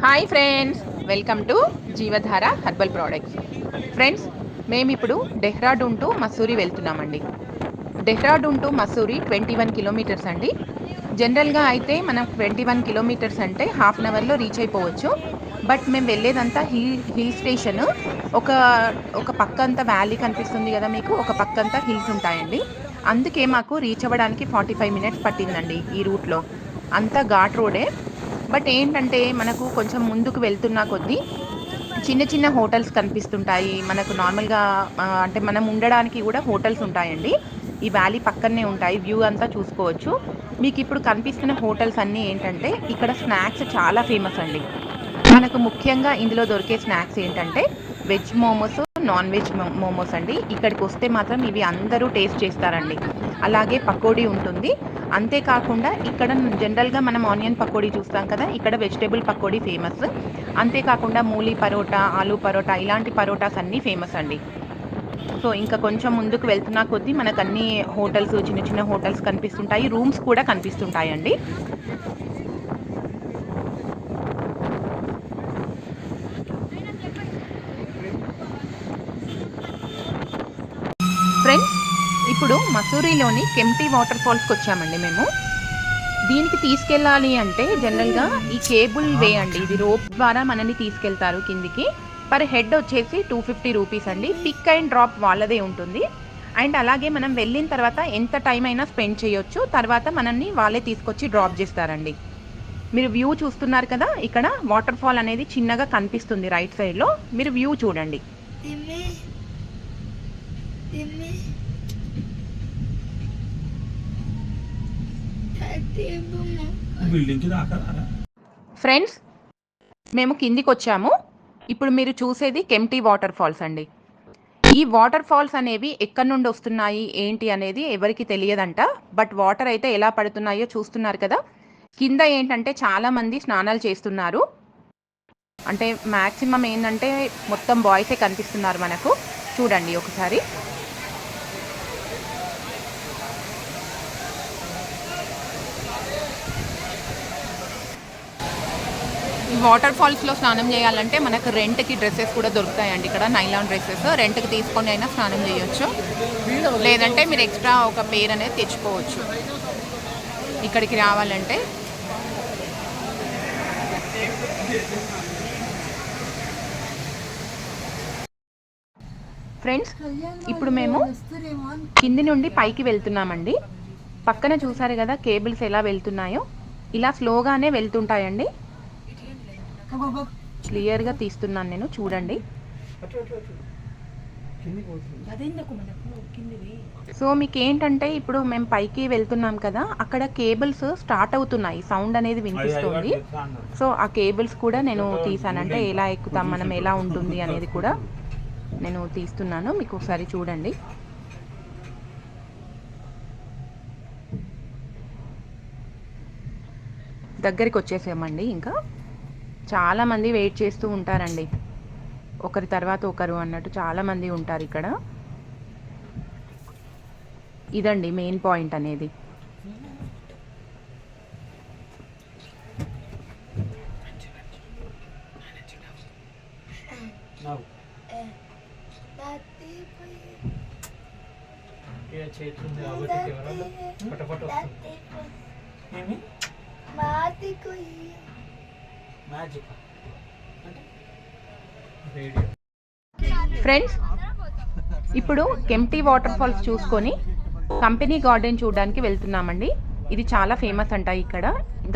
Hi friends, welcome to Jeevadhara herbal products. Friends, మేము ఇప్పుడు Dehradun to Masuri వెళ్తున్నామండి. డెహ్రాడూన్ టు మసూరి 21 కిలోమీటర్స్ అండి. జనరల్గా అయితే మనం 21 కిలోమీటర్స్ అంటే హాఫ్ అన్ అవర్లో రీచ్ అయిపోవచ్చు. బట్ మేము వెళ్ళేదంతా హిల్ స్టేషన్. ఒక ఒక పక్క అంతా వ్యాలీ కనిపిస్తుంది కదా మీకు, ఒక పక్క అంతా హిల్స్ ఉంటాయండి. అందుకే మాకు రీచ్ అవ్వడానికి 45 మినిట్స్ పట్టిందండి ఈ రూట్లో. అంతా ఘాట్ రోడే. బట్ ఏంటంటే మనకు కొంచెం ముందుకు వెళ్తున్న కొద్దీ చిన్న చిన్న హోటల్స్ కనిపిస్తుంటాయి మనకు. నార్మల్గా అంటే మనం ఉండడానికి కూడా హోటల్స్ ఉంటాయండి. ఈ వ్యాలీ పక్కనే ఉంటాయి, వ్యూ అంతా చూసుకోవచ్చు. మీకు ఇప్పుడు కనిపిస్తున్న హోటల్స్ అన్నీ ఏంటంటే ఇక్కడ స్నాక్స్ చాలా ఫేమస్ అండి. మనకు ముఖ్యంగా ఇందులో దొరికే స్నాక్స్ ఏంటంటే veg momos, non veg momos అండి. ఇక్కడికి వస్తే మాత్రం ఇవి అందరూ టేస్ట్ చేస్తారండి. అలాగే పకోడీ ఉంటుంది. అంతేకాకుండా ఇక్కడ జనరల్గా మనం ఆనియన్ పకోడీ చూస్తాం కదా, ఇక్కడ వెజిటేబుల్ పకోడీ ఫేమస్. అంతేకాకుండా మూలీ పరోటా, ఆలూ పరోటా, ఇలాంటి పరోటాస్ అన్నీ ఫేమస్ అండి. సో ఇంకా కొంచెం ముందుకు వెళ్తున్నా కొద్దీ మనకు అన్ని హోటల్స్, చిన్న చిన్న హోటల్స్ కనిపిస్తుంటాయి. రూమ్స్ కూడా కనిపిస్తుంటాయండి. ఫ్రెండ్స్, ఇప్పుడు మసూరిలోని కెంప్టీ వాటర్ ఫాల్స్కి వచ్చామండి మేము. దీనికి తీసుకెళ్ళాలి అంటే జనరల్గా ఈ కేబుల్ వే అండి, ఇది రోప్ ద్వారా మనల్ని తీసుకెళ్తారు కిందికి. పర్ హెడ్ వచ్చేసి 250 రూపీస్ అండి. పిక్ అండ్ డ్రాప్ వాళ్ళదే ఉంటుంది. అండ్ అలాగే మనం వెళ్ళిన తర్వాత ఎంత టైం అయినా స్పెండ్ చేయొచ్చు. తర్వాత మనల్ని వాళ్ళే తీసుకొచ్చి డ్రాప్ చేస్తారండి. మీరు వ్యూ చూస్తున్నారు కదా, ఇక్కడ వాటర్ ఫాల్ అనేది చిన్నగా కనిపిస్తుంది రైట్ సైడ్లో. మీరు వ్యూ చూడండి. ఫ్రెండ్స్, మేము కిందికి వచ్చాము. ఇప్పుడు మీరు చూసేది కెంప్టీ వాటర్ ఫాల్స్ అండి. ఈ వాటర్ ఫాల్స్ అనేవి ఎక్కడి నుండి వస్తున్నాయి ఏంటి అనేది ఎవరికి తెలియదంట. బట్ వాటర్ అయితే ఎలా పడుతున్నాయో చూస్తున్నారు కదా. కింద ఏంటంటే చాలామంది స్నానాలు చేస్తున్నారు. అంటే మ్యాక్సిమం ఏంటంటే మొత్తం బాయ్సే కనిపిస్తున్నారు మనకు. చూడండి ఒకసారి. ఈ వాటర్ ఫాల్స్లో స్నానం చేయాలంటే మనకు రెంట్కి డ్రెస్సెస్ కూడా దొరుకుతాయండి. ఇక్కడ నైలాన్ డ్రెస్సెస్ రెంట్కి తీసుకొని అయినా స్నానం చేయొచ్చు. లేదంటే మీరు ఎక్స్ట్రా ఒక పేరు అనేది తెచ్చుకోవచ్చు ఇక్కడికి రావాలంటే. ఫ్రెండ్స్, ఇప్పుడు మేము కింది నుండి పైకి వెళ్తున్నామండి. పక్కన చూసారు కదా కేబుల్స్ ఎలా వెళ్తున్నాయో, ఇలా స్లోగానే వెళ్తుంటాయండి. క్లియర్గా తీస్తున్నాను నేను, చూడండి. సో మీకు ఏంటంటే ఇప్పుడు మేము పైకి వెళ్తున్నాం కదా, అక్కడ కేబుల్స్ స్టార్ట్ అవుతున్నాయి, సౌండ్ అనేది వినిపిస్తుంది. సో ఆ కేబుల్స్ కూడా నేను తీసాను. అంటే ఎలా ఎక్కుతాం మనం, ఎలా ఉంటుంది అనేది కూడా నేను తీస్తున్నాను. మీకు ఒకసారి చూడండి. దగ్గరికి వచ్చేసామండి. ఇంకా చాలామంది వెయిట్ చేస్తూ ఉంటారండి, ఒకరి తర్వాత ఒకరు అన్నట్టు చాలామంది ఉంటారు ఇక్కడ. ఇదండి మెయిన్ పాయింట్ అనేది. ఫ్రెండ్స్, ఇప్పుడు కెంప్టీ వాటర్ ఫాల్స్ చూసుకొని కంపెనీ గార్డెన్ చూడడానికి వెళ్తున్నామండి. ఇది చాలా ఫేమస్ అంట ఇక్కడ.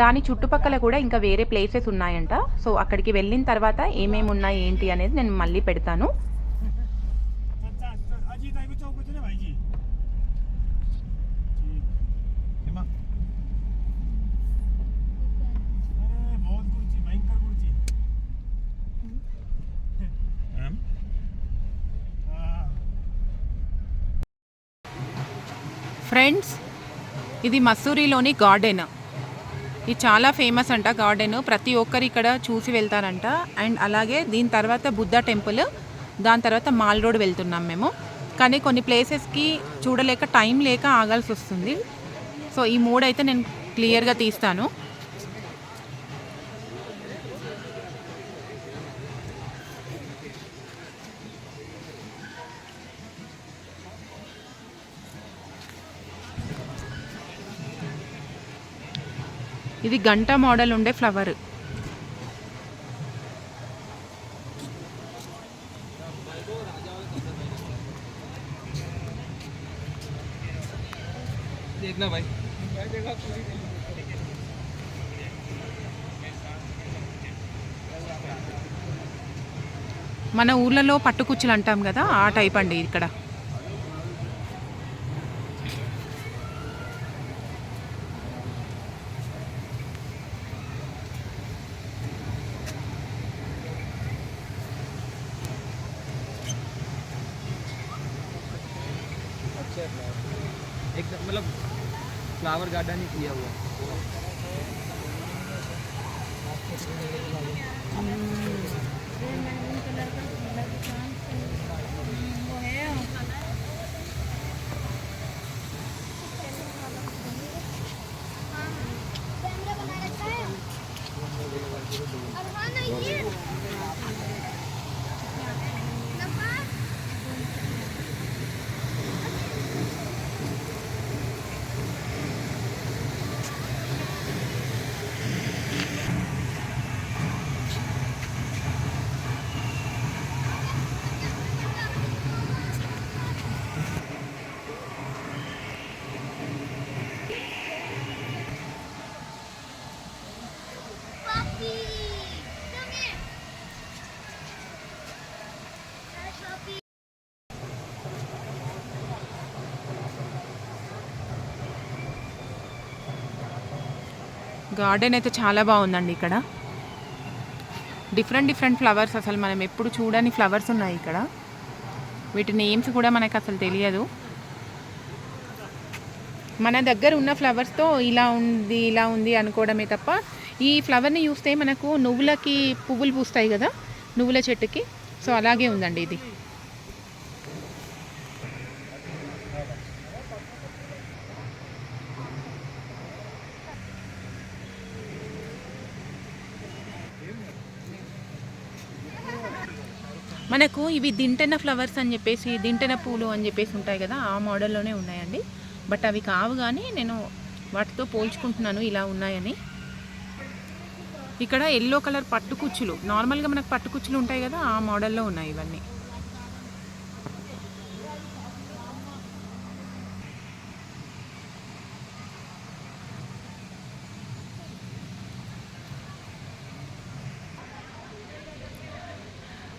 దాని చుట్టుపక్కల కూడా ఇంకా వేరే ప్లేసెస్ ఉన్నాయంట. సో అక్కడికి వెళ్ళిన తర్వాత ఏమేమి ఉన్నాయి ఏంటి అనేది నేను మళ్ళీ పెడతాను. ఫ్రెండ్స్, ఇది మసూరిలోని గార్డెన్. ఇది చాలా ఫేమస్ అంట గార్డెన్. ప్రతి ఒక్కరు ఇక్కడ చూసి వెళ్తారంట. అండ్ అలాగే దీని తర్వాత బుద్ధ టెంపుల్, దాని తర్వాత మాల్ రోడ్ వెళ్తున్నాం మేము. కానీ కొన్ని ప్లేసెస్కి చూడలేక టైం లేక ఆగాల్సి వస్తుంది. సో ఈ మూడు అయితే నేను క్లియర్గా తీస్తాను. ఇది గంట మోడల్ ఉండే ఫ్లవర్. మన ఊర్లలో పట్టుకుచ్చులు అంటాం కదా, ఆ టైప్ అండి ఇక్కడ. एकदम मतलब फ्लावर गार्डन ही किया हुआ గార్డెన్ అయితే చాలా బాగుందండి. ఇక్కడ డిఫరెంట్ ఫ్లవర్స్, అసలు మనం ఎప్పుడు చూడని ఫ్లవర్స్ ఉన్నాయి ఇక్కడ. వీటి నేమ్స్ కూడా మనకు అసలు తెలియదు. మన దగ్గర ఉన్న ఫ్లవర్స్తో ఇలా ఉంది అనుకోవడమే తప్ప, ఈ ఫ్లవర్ని చూస్తే మనకు నువ్వులకి పువ్వులు పూస్తాయి కదా, నువ్వుల చెట్టుకి, సో అలాగే ఉందండి ఇది. మనకు ఇవి దింటెన ఫ్లవర్స్ అని చెప్పేసి, దింటెన పూలు అని చెప్పేసి ఉంటాయి కదా, ఆ మోడల్లోనే ఉన్నాయండి. బట్ అవి కావు, కానీ నేను వాటితో పోల్చుకుంటున్నాను ఇలా ఉన్నాయని. ఇక్కడ ఎల్లో కలర్ పట్టుకుచ్చులు, నార్మల్గా మనకు పట్టుకుచ్చులు ఉంటాయి కదా, ఆ మోడల్లో ఉన్నాయి ఇవన్నీ.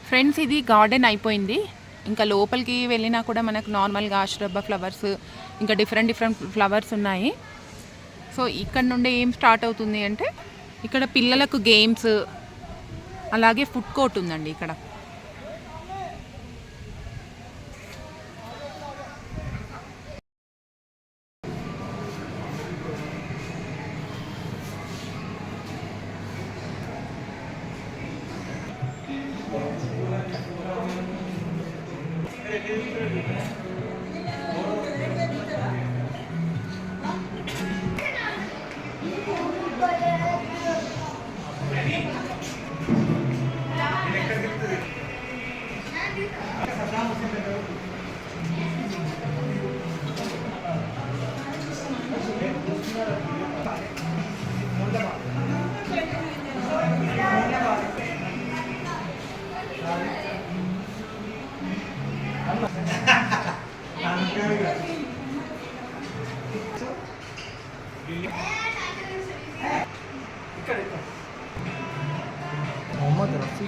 ఫ్రెండ్స్, ఇది గార్డెన్ అయిపోయింది. ఇంకా లోపలికి వెళ్ళినా కూడా మనకు నార్మల్గా ఆశ్రబ్బ ఫ్లవర్స్, ఇంకా డిఫరెంట్ ఫ్లవర్స్ ఉన్నాయి. సో ఇక్కడ నుండి ఏం స్టార్ట్ అవుతుంది అంటే, ఇక్కడ పిల్లలకు గేమ్స్, అలాగే ఫుడ్ కోర్ట్ ఉందండి ఇక్కడ. मोहम्मद रफ़ी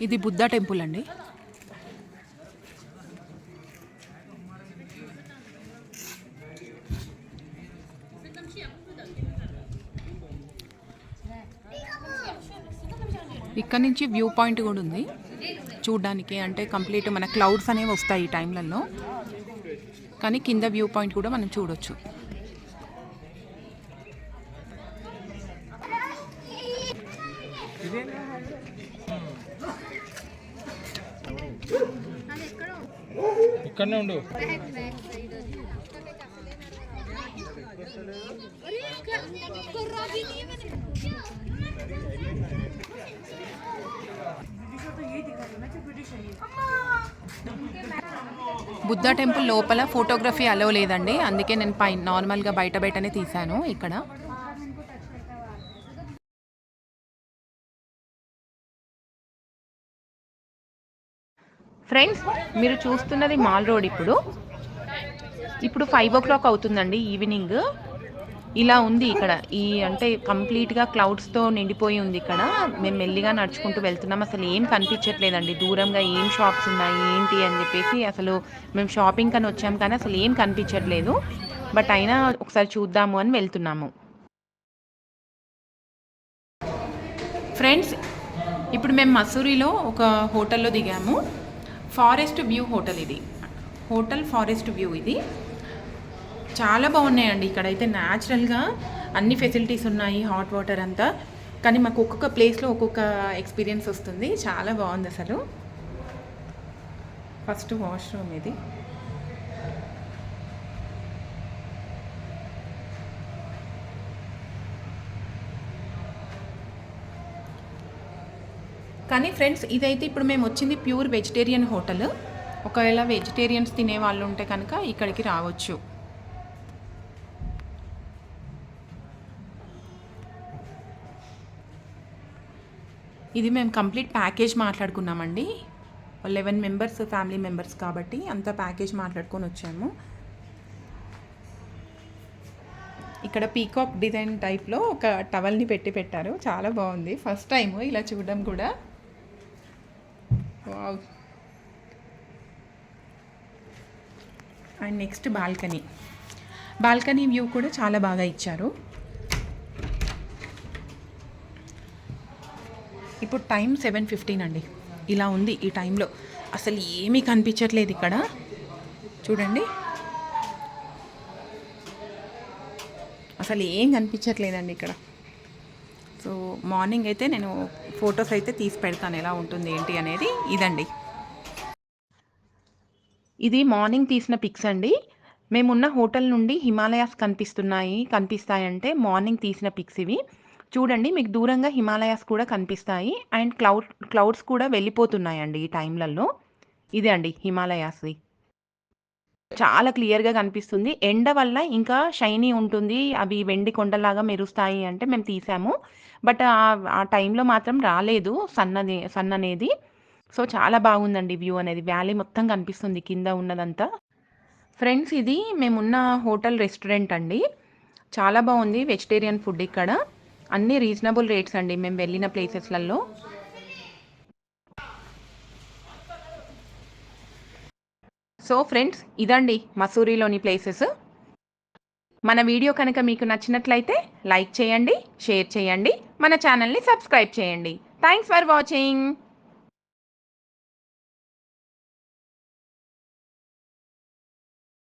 ఇది బుద్ధ టెంపుల్ అండి. ఇక్కడ నుంచి వ్యూ పాయింట్ కూడా ఉంది. చూడ్డానికి, అంటే కంప్లీట్ మన క్లౌడ్స్ అనేవి వస్తాయి ఈ టైంలలో. కానీ కింద వ్యూ పాయింట్ కూడా మనం చూడొచ్చు. ఇక్కడనే ఉండు. బుద్ధ టెంపుల్ లోపల ఫోటోగ్రఫీ అలో లేదండి, అందుకే నేను నార్మల్గా బయటనే తీశాను ఇక్కడ. ఫ్రెండ్స్, మీరు చూస్తున్నది మాల్ రోడ్. ఇప్పుడు 5 o'clock అవుతుందండి ఈవినింగ్. ఇలా ఉంది ఇక్కడ. అంటే కంప్లీట్గా క్లౌడ్స్తో నిండిపోయి ఉంది ఇక్కడ. మేము మెల్లిగా నడుచుకుంటూ వెళ్తున్నాం. అసలు ఏం కనిపించట్లేదండి, దూరంగా ఏం షాప్స్ ఉన్నాయి ఏంటి అని చెప్పేసి. అసలు మేము షాపింగ్ అని వచ్చాం కానీ అసలు ఏం కనిపించట్లేదు. బట్ అయినా ఒకసారి చూద్దాము అని వెళ్తున్నాము. ఫ్రెండ్స్, ఇప్పుడు మేము మసూరిలో ఒక హోటల్లో దిగాము. ఫారెస్ట్ వ్యూ హోటల్ ఇది. హోటల్ ఫారెస్ట్ వ్యూ ఇది. చాలా బాగున్నాయండి ఇక్కడైతే. న్యాచురల్గా అన్ని ఫెసిలిటీస్ ఉన్నాయి, హాట్ వాటర్ అంతా. కానీ మాకు ఒక్కొక్క ప్లేస్లో ఒక్కొక్క ఎక్స్పీరియన్స్ వస్తుంది. చాలా బాగుంది అసలు. ఫస్ట్ వాష్రూమ్ ఇది. కానీ ఫ్రెండ్స్, ఇదైతే ఇప్పుడు మేము వచ్చింది ప్యూర్ వెజిటేరియన్ హోటల్. ఒకవేళ వెజిటేరియన్స్ తినే వాళ్ళు ఉంటే కనుక ఇక్కడికి రావచ్చు. ఇది మేము కంప్లీట్ ప్యాకేజ్ మాట్లాడుకున్నామండి. 11 మెంబర్స్ ఫ్యామిలీ మెంబర్స్ కాబట్టి అంత ప్యాకేజ్ మాట్లాడుకొని వచ్చాము. ఇక్కడ పీకాక్ డిజైన్ టైప్లో ఒక టవల్ని పెట్టారు. చాలా బాగుంది. ఫస్ట్ టైం ఇలా చూడడం కూడా. Wow. And next balcony view కూడా చాలా బాగా ఇచ్చారు. ఇప్పుడు టైం 7:15 అండి. ఇలా ఉంది ఈ టైంలో. అసలు ఏమీ కనిపించట్లేదు ఇక్కడ. చూడండి, అసలు ఏం కనిపించట్లేదండి ఇక్కడ. సో మార్నింగ్ అయితే నేను ఫొటోస్ అయితే తీసి పెడతాను ఎలా ఉంటుంది ఏంటి అనేది. ఇదండి, ఇది మార్నింగ్ తీసిన పిక్స్ అండి. మేమున్న హోటల్ నుండి హిమాలయాస్ కనిపిస్తాయంటే మార్నింగ్ తీసిన పిక్స్ ఇవి. చూడండి, మీకు దూరంగా హిమాలయాస్ కూడా కనిపిస్తాయి. అండ్ క్లౌడ్స్ కూడా వెళ్ళిపోతున్నాయండి ఈ టైంలలో. ఇదే అండి హిమాలయాస్ది. చాలా క్లియర్గా కనిపిస్తుంది. ఎండ వల్ల ఇంకా షైనీ ఉంటుంది, అవి వెండి కొండలాగా మెరుస్తాయి అంటే మేము తీసాము. బట్ ఆ టైంలో మాత్రం రాలేదు సన్ అనేది. సో చాలా బాగుందండి వ్యూ అనేది. వ్యాలీ మొత్తం కనిపిస్తుంది కింద ఉన్నదంతా. ఫ్రెండ్స్, ఇది మేమున్న హోటల్ రెస్టారెంట్ అండి. చాలా బాగుంది వెజిటేరియన్ ఫుడ్ ఇక్కడ. అన్నీ రీజనబుల్ రేట్స్ అండి మేము వెళ్ళిన ప్లేసెస్లలో. సో ఫ్రెండ్స్, ఇదండి మసూరిలోని ప్లేసెస్. మన వీడియో కనుక మీకు నచ్చినట్లయితే లైక్ చేయండి, షేర్ చేయండి, మన ఛానల్ని సబ్స్క్రైబ్ చేయండి. Thanks for watching.